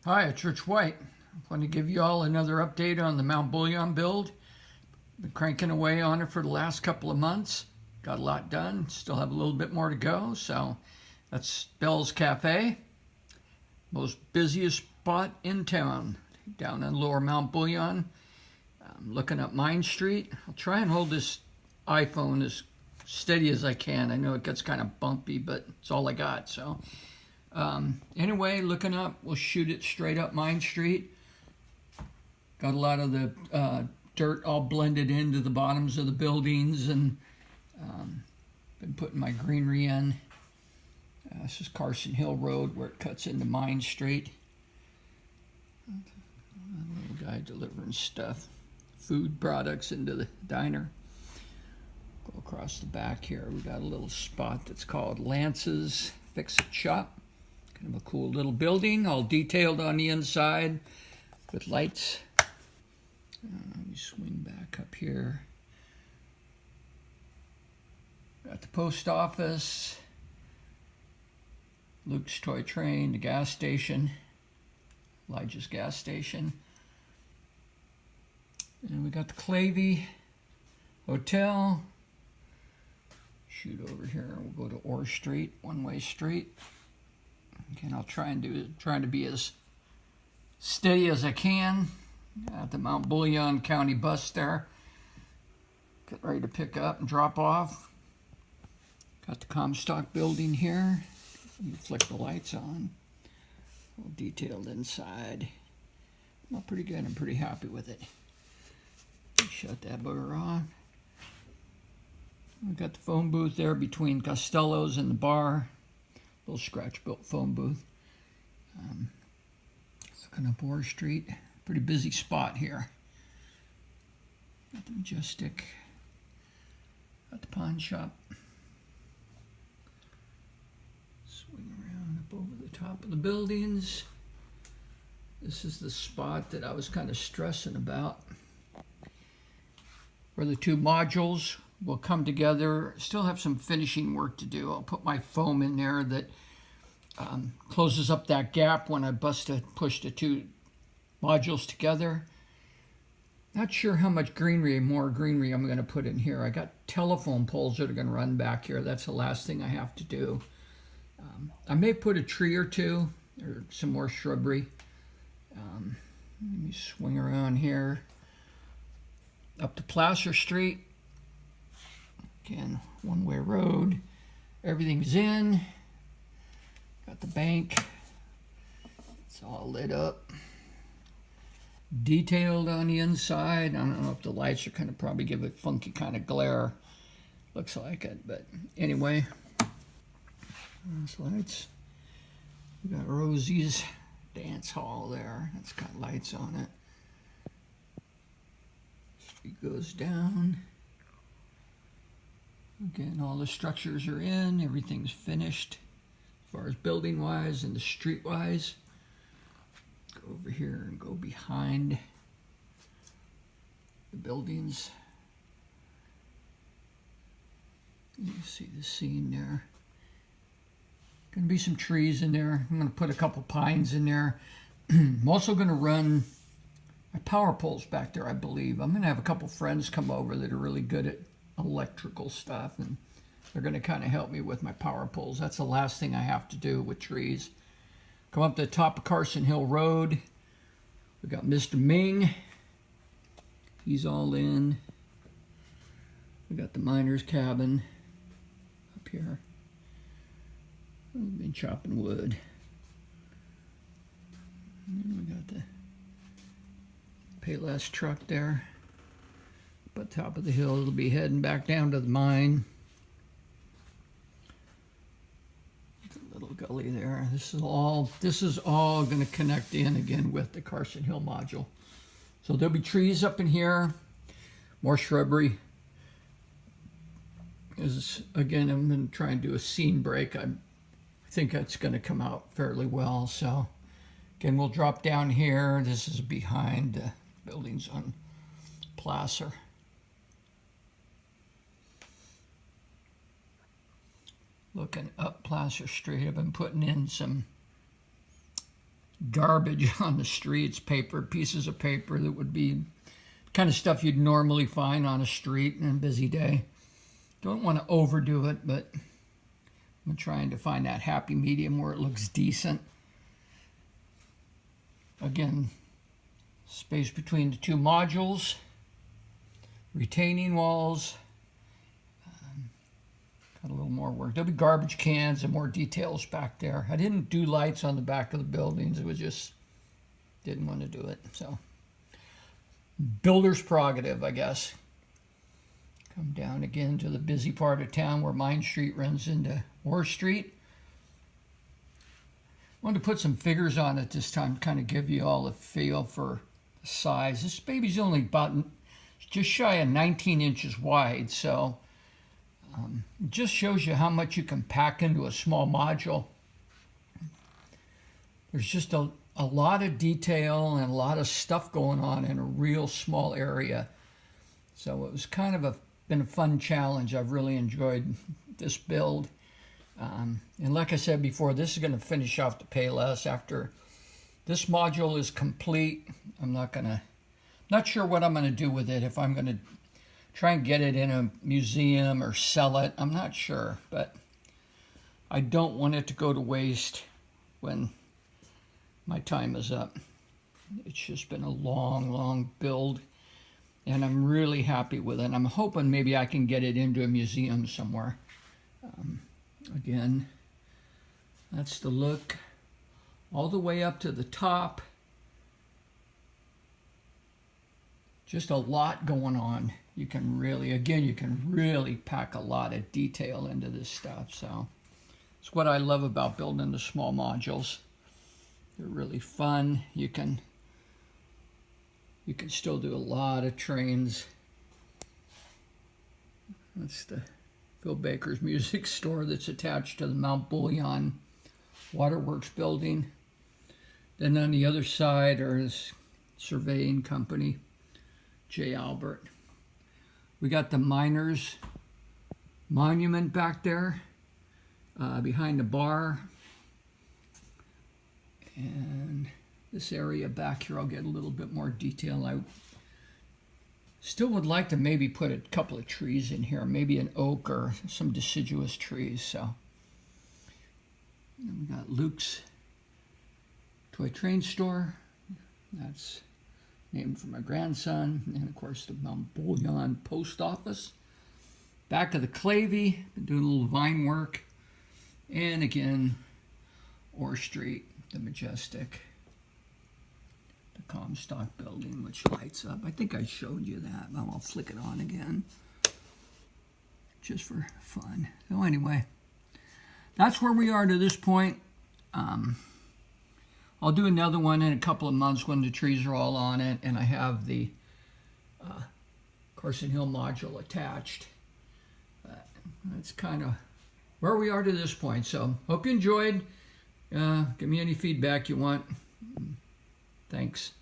Hi, it's Rich White. I want to give you all another update on the Mount Bullion build. Been cranking away on it for the last couple of months. Got a lot done. Still have a little bit more to go. So that's Bell's Cafe. Most busiest spot in town, down in lower Mount Bullion. I'm looking up Main Street. I'll try and hold this iPhone as steady as I can. I know it gets kind of bumpy, but it's all I got. So anyway, looking up, we'll shoot it straight up Main Street. Got a lot of the dirt all blended into the bottoms of the buildings, and been putting my greenery in. This is Carson Hill Road where it cuts into Main Street. A little guy delivering stuff, food products into the diner. Go across the back here. We got a little spot that's called Lance's Fix-It Shop. Kind of a cool little building, all detailed on the inside with lights. Let me swing back up here. Got the post office, Luke's Toy Train, the gas station, Elijah's gas station. And we got the Clavey Hotel. Shoot over here, we'll go to Orr Street, one-way street. Again, I'll trying to be as steady as I can at the Mount Bullion County bus there. Get ready to pick up and drop off. Got the Comstock building here. Let me flick the lights on. All detailed inside. Well, pretty good. I'm pretty happy with it. Shut that booger off. We've got the phone booth there between Costello's and the bar. Little scratch-built phone booth. Looking up Orr Street. Pretty busy spot here. Got the Majestic. Got the pawn shop. Swing around up over the top of the buildings. This is the spot that I was kind of stressing about, where the two modules will come together. Still have some finishing work to do. I'll put my foam in there that closes up that gap when I push the two modules together. Not sure how much more greenery I'm going to put in here. I got telephone poles that are going to run back here. That's the last thing I have to do. I may put a tree or two, or some more shrubbery. Let me swing around here. Up to Placer Street. Again, one-way road. Everything's in. Got the bank. It's all lit up. Detailed on the inside. I don't know if the lights are going to probably give a funky kind of glare. Looks like it, but anyway. Those lights. We got Rosie's dance hall there. That's got lights on it. Street goes down. Again, all the structures are in, everything's finished as far as building wise and the street wise. Go over here and go behind the buildings. You see the scene there. Gonna be some trees in there. I'm gonna put a couple pines in there. I'm also gonna run my power poles back there, I believe. I'm gonna have a couple friends come over that are really good at electrical stuff, and they're going to kind of help me with my power poles. That's the last thing I have to do with trees. Come up to the top of Carson Hill Road. We got Mr. Ming. He's all in. We got the miner's cabin up here. We've been chopping wood. And then we got the Payless truck there. Up top of the hill, it'll be heading back down to the mine. A little gully there. This is all going to connect in again with the Carson Hill module. So there'll be trees up in here, more shrubbery. Again, I'm going to try and do a scene break. I think that's going to come out fairly well. So again, we'll drop down here. This is behind the buildings on Placer. Looking up Placer Street, I've been putting in some garbage on the streets, pieces of paper that would be kind of stuff you'd normally find on a street in a busy day. Don't want to overdo it, but I'm trying to find that happy medium where it looks decent. Again, space between the two modules, retaining walls, got a little more work. There'll be garbage cans and more details back there. I didn't do lights on the back of the buildings. It was just, didn't want to do it. So, builder's prerogative, I guess. Come down again to the busy part of town where Mine Street runs into Orr Street. Wanted to put some figures on it this time, kind of give you all a feel for the size. This baby's only about just shy of 19 inches wide, so it just shows you how much you can pack into a small module. There's just a lot of detail and a lot of stuff going on in a real small area. So it was kind of been a fun challenge. I've really enjoyed this build. And like I said before, this is going to finish off the Payless. After this module is complete, not sure what I'm going to do with it. If I'm going to try and get it in a museum or sell it, I'm not sure. But I don't want it to go to waste when my time is up. It's just been a long build, and I'm really happy with it. I'm hoping maybe I can get it into a museum somewhere. Again, that's the look all the way up to the top. Just a lot going on. You can really pack a lot of detail into this stuff. So it's what I love about building the small modules. They're really fun. You can still do a lot of trains. That's the Phil Baker's music store that's attached to the Mount Bullion Waterworks building. Then on the other side are his surveying company, J. Albert. We got the Miners Monument back there behind the bar. And this area back here, I'll get a little bit more detail. I still would like to maybe put a couple of trees in here, maybe an oak or some deciduous trees. So and we got Luke's Toy Train Store. That's named for my grandson. And of course the Mount Bullion Post Office. Back of the Clavey, been doing a little vine work. And again, Orr Street, the Majestic. The Comstock building, which lights up. I think I showed you that. I'll flick it on again just for fun. So anyway, that's where we are to this point. I'll do another one in a couple of months when the trees are all on it and I have the Carson Hill module attached. That's kind of where we are to this point. So hope you enjoyed. Give me any feedback you want. Thanks.